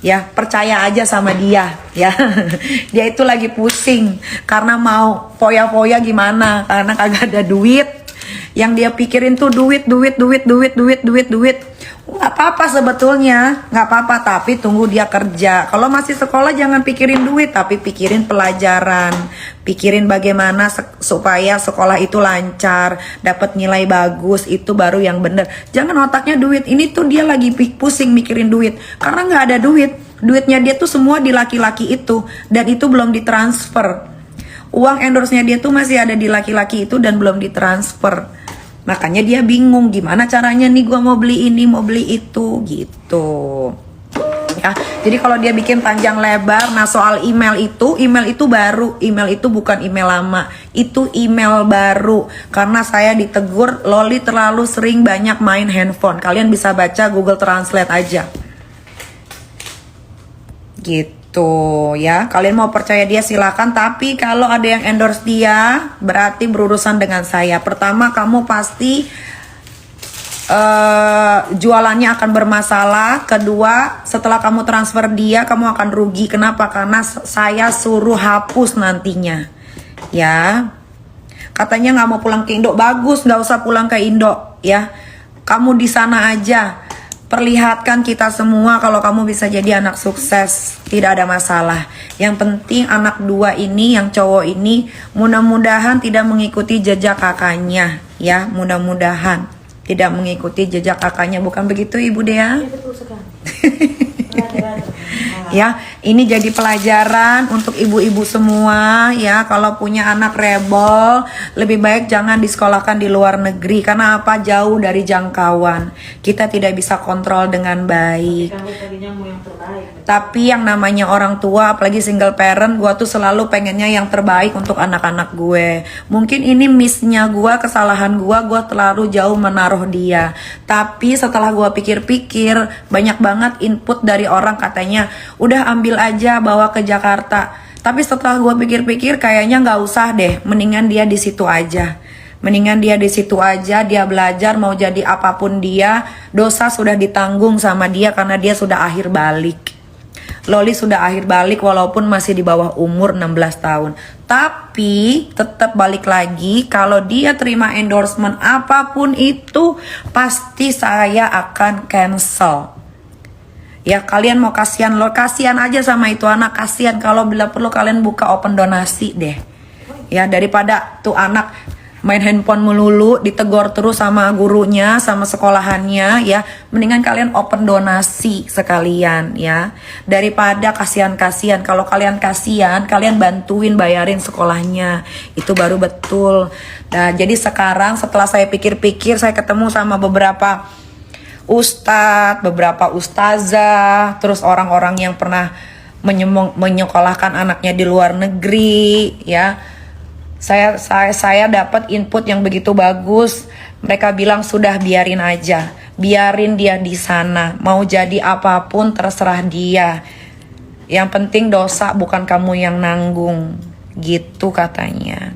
Ya, percaya aja sama dia ya. Dia itu lagi pusing karena mau foya-foya gimana, karena kagak ada duit. Yang dia pikirin tuh duit. Nggak apa-apa sebetulnya, nggak apa-apa, tapi tunggu dia kerja. Kalau masih sekolah jangan pikirin duit, tapi pikirin pelajaran, pikirin bagaimana supaya sekolah itu lancar, dapat nilai bagus, itu baru yang bener. Jangan otaknya duit. Ini tuh dia lagi pusing mikirin duit karena nggak ada duit. Duitnya dia tuh semua di laki-laki itu, dan itu belum ditransfer. Uang endorse-nya dia tuh masih ada di laki-laki itu dan belum ditransfer. Makanya dia bingung gimana caranya nih, gua mau beli ini, mau beli itu gitu. Ya, jadi kalau dia bikin panjang lebar, nah soal email itu baru, email itu bukan email lama, itu email baru. Karena saya ditegur, Loli terlalu sering banyak main handphone. Kalian bisa baca Google Translate aja. Gitu ya, kalian mau percaya dia silakan, tapi kalau ada yang endorse dia berarti berurusan dengan saya. Pertama, kamu pasti jualannya akan bermasalah. Kedua, setelah kamu transfer dia, kamu akan rugi. Kenapa? Karena saya suruh hapus nantinya ya. Katanya nggak mau pulang ke Indo, bagus, nggak usah pulang ke Indo ya, kamu di sana aja. Perlihatkan kita semua kalau kamu bisa jadi anak sukses, tidak ada masalah. Yang penting anak dua ini, yang cowok ini, mudah-mudahan tidak mengikuti jejak kakaknya ya, mudah-mudahan tidak mengikuti jejak kakaknya. Bukan begitu Ibu Dea? Iya, betul sekali. Ya, ini jadi pelajaran untuk ibu-ibu semua ya. Kalau punya anak rebel, lebih baik jangan disekolahkan di luar negeri. Karena apa? Jauh dari jangkauan. Kita tidak bisa kontrol dengan baik. Tapi yang namanya orang tua, apalagi single parent, gue tuh selalu pengennya yang terbaik untuk anak-anak gue. Mungkin ini miss-nya gue, kesalahan gue terlalu jauh menaruh dia. Tapi setelah gue pikir-pikir, banyak banget input dari orang katanya, udah ambil aja bawa ke Jakarta. Tapi setelah gue pikir-pikir, kayaknya nggak usah deh, mendingan dia di situ aja. Mendingan dia di situ aja, dia belajar mau jadi apapun dia, dosa sudah ditanggung sama dia karena dia sudah akhir balik. Loli sudah akhir balik walaupun masih di bawah umur 16 tahun. Tapi tetap balik lagi, kalau dia terima endorsement apapun itu, pasti saya akan cancel. Ya, kalian mau kasihan, lo kasihan aja sama itu anak, kasihan. Kalau bila perlu kalian buka open donasi deh. Ya, daripada tuh anak main handphone melulu, ditegur terus sama gurunya, sama sekolahannya ya. Mendingan kalian open donasi sekalian ya. Daripada kasihan-kasihan. Kalau kalian kasihan, kalian bantuin bayarin sekolahnya. Itu baru betul. Nah, jadi sekarang setelah saya pikir-pikir, saya ketemu sama beberapa ustadz, beberapa ustazah, terus orang-orang yang pernah menyekolahkan anaknya di luar negeri ya. Saya dapat input yang begitu bagus. Mereka bilang sudah biarin aja, biarin dia di sana, mau jadi apapun terserah dia. Yang penting dosa bukan kamu yang nanggung, gitu katanya.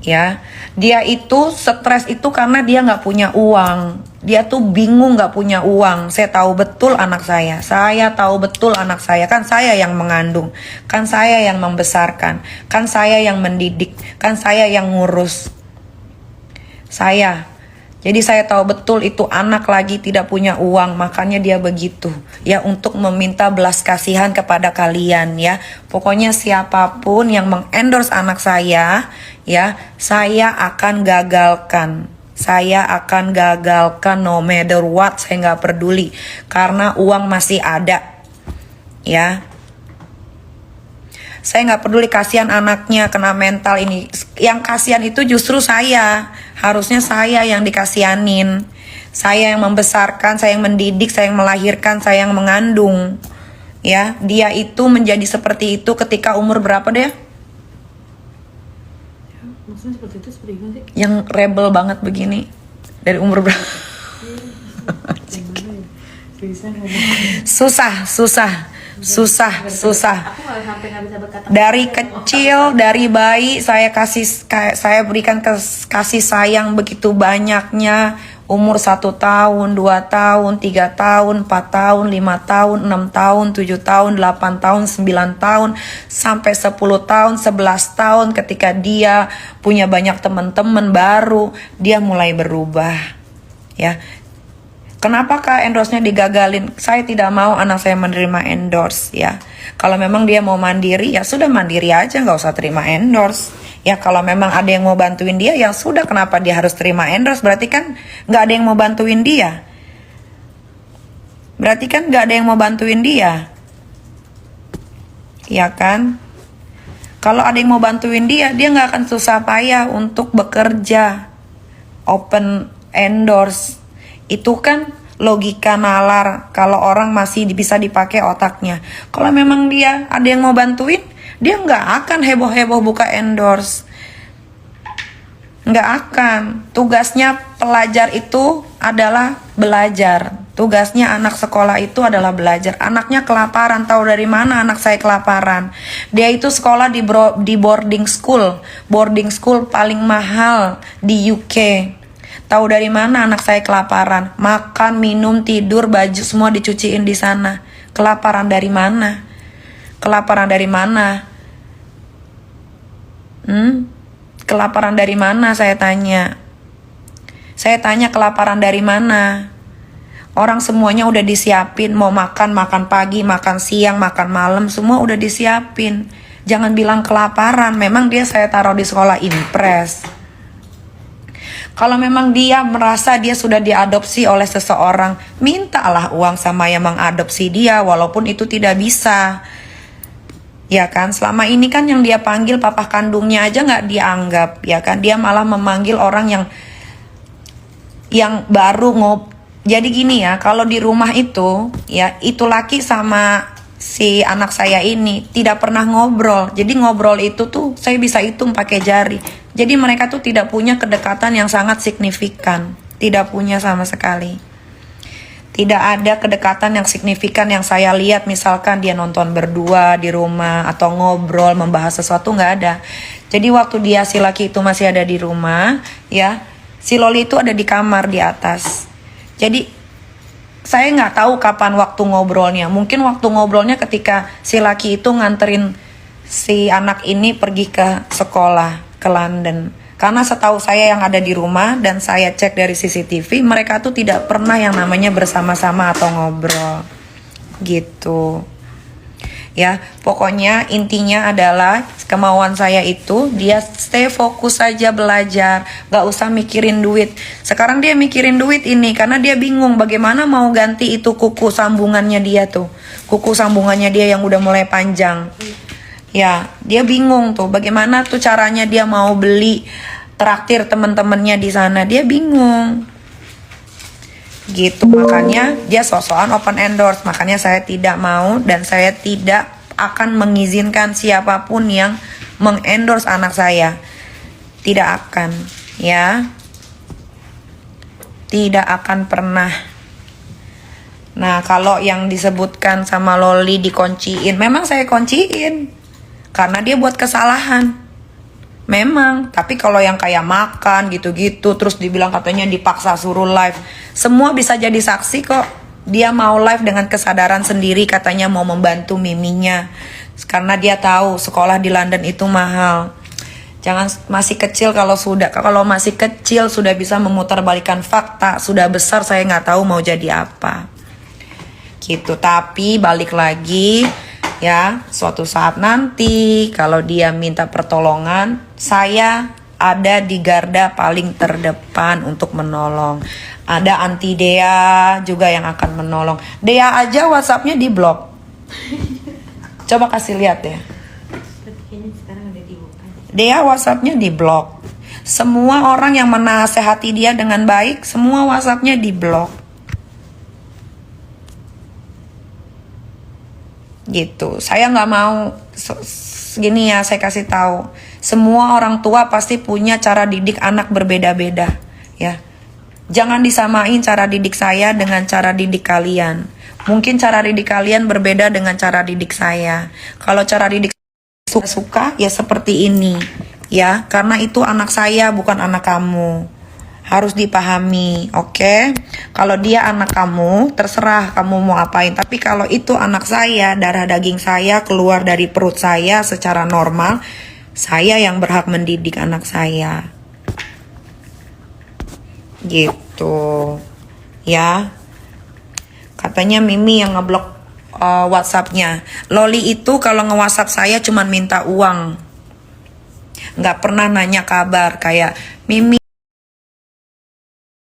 Ya, dia itu stres itu karena dia nggak punya uang. Dia tuh bingung nggak punya uang. Saya tahu betul anak saya. Saya tahu betul anak saya. Kan saya yang mengandung. Kan saya yang membesarkan. Kan saya yang mendidik. Kan saya yang ngurus. Saya. Jadi saya tahu betul itu anak lagi tidak punya uang, makanya dia begitu. Ya, untuk meminta belas kasihan kepada kalian ya. Pokoknya siapapun yang mengendorse anak saya, ya, saya akan gagalkan. Saya akan gagalkan no matter what, saya nggak peduli. Karena uang masih ada. Ya. Saya nggak peduli, kasihan anaknya kena mental ini. Yang kasihan itu justru saya. Harusnya saya yang dikasihanin. Saya yang membesarkan, saya yang mendidik, saya yang melahirkan, saya yang mengandung. Ya, dia itu menjadi seperti itu ketika umur berapa deh? Maksudnya seperti itu seperti gimana sih? Yang rebel banget begini. Dari umur berapa? Susah. Dari kecil, dari bayi saya berikan kasih sayang begitu banyaknya Umur 1 tahun, 2 tahun, 3 tahun, 4 tahun, 5 tahun, 6 tahun, 7 tahun, 8 tahun, 9 tahun, sampai 10 tahun, 11 tahun, ketika dia punya banyak teman-teman baru, dia mulai berubah. Ya. Kenapakah endorse-nya digagalin? Saya tidak mau anak saya menerima endorse, ya. Kalau memang dia mau mandiri, ya sudah mandiri aja, nggak usah terima endorse. Ya kalau memang ada yang mau bantuin dia, ya sudah, kenapa dia harus terima endorse? Berarti kan nggak ada yang mau bantuin dia. Berarti kan nggak ada yang mau bantuin dia. Ya kan? Kalau ada yang mau bantuin dia nggak akan susah payah untuk bekerja. Open endorse. Itu kan logika nalar kalau orang masih bisa dipakai otaknya. Kalau memang dia ada yang mau bantuin, dia nggak akan heboh-heboh buka endorse. Nggak akan. Tugasnya pelajar itu adalah belajar. Tugasnya anak sekolah itu adalah belajar. Anaknya kelaparan. Tahu dari mana anak saya kelaparan? Dia itu sekolah di boarding school. Boarding school paling mahal di UK. Tahu dari mana anak saya kelaparan? Makan, minum, tidur, baju semua dicuciin di sana. Kelaparan dari mana? Kelaparan dari mana? Kelaparan dari mana, saya tanya. Saya tanya kelaparan dari mana? Orang semuanya udah disiapin. Mau makan, makan pagi, makan siang, makan malam, semua udah disiapin. Jangan bilang kelaparan. Memang dia saya taruh di sekolah impres. Kalau memang dia merasa dia sudah diadopsi oleh seseorang, mintalah uang sama yang mengadopsi dia, walaupun itu tidak bisa. Ya kan, selama ini kan yang dia panggil papa kandungnya aja nggak dianggap, ya kan. Dia malah memanggil orang yang baru Jadi gini ya, kalau di rumah itu, ya itu laki sama si anak saya ini tidak pernah ngobrol. Jadi ngobrol itu tuh saya bisa hitung pakai jari. Jadi mereka tuh tidak punya kedekatan yang sangat signifikan. Tidak punya sama sekali. Tidak ada kedekatan yang signifikan yang saya lihat, misalkan dia nonton berdua di rumah atau ngobrol membahas sesuatu, nggak ada. Jadi waktu dia si laki itu masih ada di rumah, ya si Loli itu ada di kamar di atas. Jadi saya nggak tahu kapan waktu ngobrolnya. Mungkin waktu ngobrolnya ketika si laki itu nganterin si anak ini pergi ke sekolah ke London. Karena setahu saya yang ada di rumah dan saya cek dari CCTV, mereka tuh tidak pernah yang namanya bersama-sama atau ngobrol. Gitu. Ya, pokoknya intinya adalah kemauan saya itu dia stay fokus saja belajar, gak usah mikirin duit. Sekarang dia mikirin duit ini karena dia bingung bagaimana mau ganti itu kuku sambungannya dia tuh. Kuku sambungannya dia yang udah mulai panjang. Ya, dia bingung tuh bagaimana tuh caranya dia mau beli traktir teman-temannya di sana. Dia bingung. Gitu, makanya dia sok-sokan open endorse. Makanya saya tidak mau dan saya tidak akan mengizinkan siapapun yang mengendorse anak saya. Tidak akan, ya. Tidak akan pernah. Nah, kalau yang disebutkan sama Loli dikunciin, memang saya kunciin. Karena dia buat kesalahan. Memang, tapi kalau yang kayak makan gitu-gitu, terus dibilang katanya dipaksa suruh live, semua bisa jadi saksi kok. Dia mau live dengan kesadaran sendiri, katanya mau membantu miminya. Karena dia tahu sekolah di London itu mahal. Jangan masih kecil, kalau masih kecil sudah bisa memutarbalikkan fakta, sudah besar saya nggak tahu mau jadi apa. Gitu, tapi balik lagi. Ya, suatu saat nanti kalau dia minta pertolongan, saya ada di garda paling terdepan untuk menolong. Ada anti Dea juga yang akan menolong. Dea aja WhatsApp-nya di blok. Coba kasih lihat ya. Dea WhatsApp-nya di blok. Semua orang yang menasehati dia dengan baik, semua WhatsApp-nya di blok. Gitu, saya nggak mau gini ya, saya kasih tahu, semua orang tua pasti punya cara didik anak berbeda-beda, ya. Jangan disamain cara didik saya dengan cara didik kalian. Mungkin cara didik kalian berbeda dengan cara didik saya. Kalau cara didik suka ya seperti ini, ya, karena itu anak saya bukan anak kamu. Harus dipahami, oke? Kalau dia anak kamu, terserah kamu mau apain. Tapi kalau itu anak saya, darah daging saya keluar dari perut saya secara normal, saya yang berhak mendidik anak saya. Gitu. Ya. Katanya Mimi yang ngeblok WhatsApp-nya. Loli itu kalau nge-WhatsApp saya cuman minta uang. Nggak pernah nanya kabar kayak Mimi